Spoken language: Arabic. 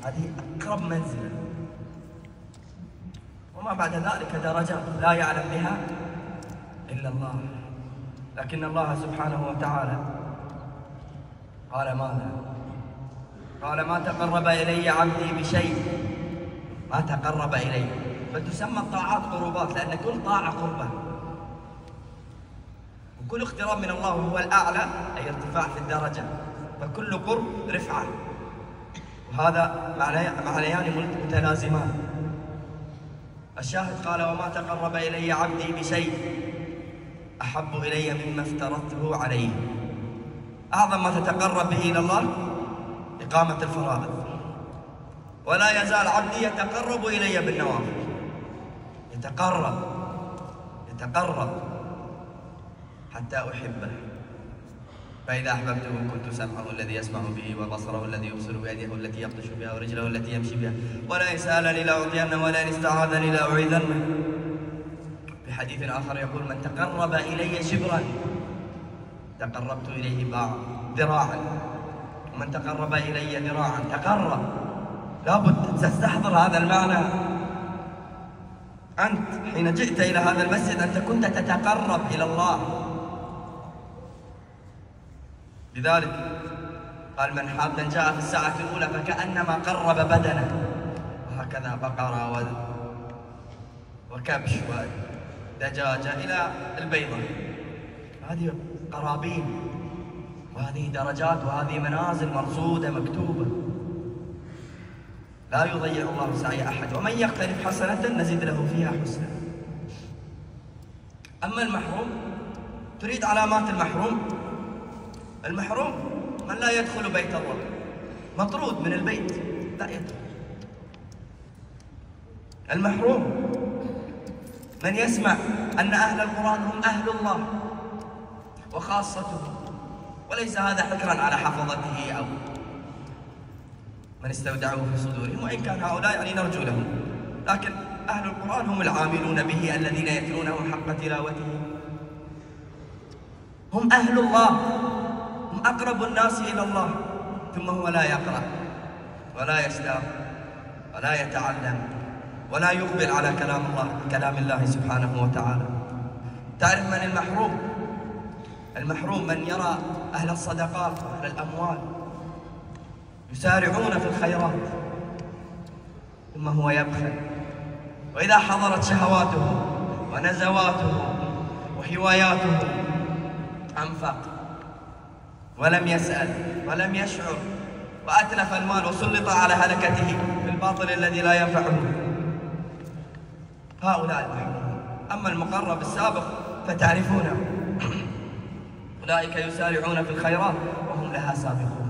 هذه أقرب منزلة، وما بعد ذلك درجات لا يعلم بها إلا الله. لكن الله سبحانه وتعالى قال ماذا؟ قال ما تقرب إلي عبدي بشيء، ما تقرب إلي، فتسمى الطاعات قربات، لأن كل طاعة قربة، وكل اقتراب من الله هو الأعلى، أي ارتفاع في الدرجة، فكل قرب رفعة، وهذا معنيان متلازمان. الشاهد قال وما تقرب إلي عبدي بشيء أحب إلي مما افترضته عليه. أعظم ما تتقرب به إلى الله إقامة الفرائض، ولا يزال عبدي يتقرب إلي بالنوافل، يتقرب حتى أحبه، فإذا أحببته كنت سمعه الذي يسمع به، وبصره الذي يبصر بيده التي يبطش بها، ورجله التي يمشي بها، ولئن سألني لأعطينه، ولئن استعاذني لأعيذنه. في حديث آخر يقول من تقرب إلي شبرا تقربت إليه ذراعا، ومن تقرب إلي ذراعا تقرب. لابد تستحضر هذا المعنى. أنت حين جئت إلى هذا المسجد أنت كنت تتقرب إلى الله، لذلك قال من حادا جاء في الساعة الأولى فكأنما قرب بدنه، وهكذا بقرة وكبش ودجاجة إلى البيضة. هذه قرابين، وهذه درجات، وهذه منازل مرصودة مكتوبة، لا يضيع الله سعي أحد. ومن يقترف حسنة نزيد له فيها حسنة. أما المحروم، تريد علامات المحروم؟ المحروم من لا يدخل بيت الله، مطرود من البيت، لا يدخل. المحروم من يسمع أن أهل القرآن هم أهل الله وخاصته، وليس هذا حكرا على حفظته أو من استودعوه في صدورهم، وإن كان هؤلاء يعني نرجو لهم، لكن أهل القرآن هم العاملون به الذين يتلونه حق تلاوته، هم أهل الله، هم أقرب الناس إلى الله. ثم هو لا يقرأ ولا يستاق ولا يتعلم ولا يقبل على كلام الله سبحانه وتعالى. تعرف من المحروم؟ المحروم من يرى أهل الصدقات وأهل الأموال يسارعون في الخيرات، ثم هو يبخل، وإذا حضرت شهواته ونزواته وهواياته أنفق ولم يسأل ولم يشعر، وأتلف المال وسلط على هلكته بالباطل الذي لا ينفعه. هؤلاء المحرومون. أما المقرب السابق فتعرفونه، أولئك يسارعون في الخيرات وهم لها سابقون.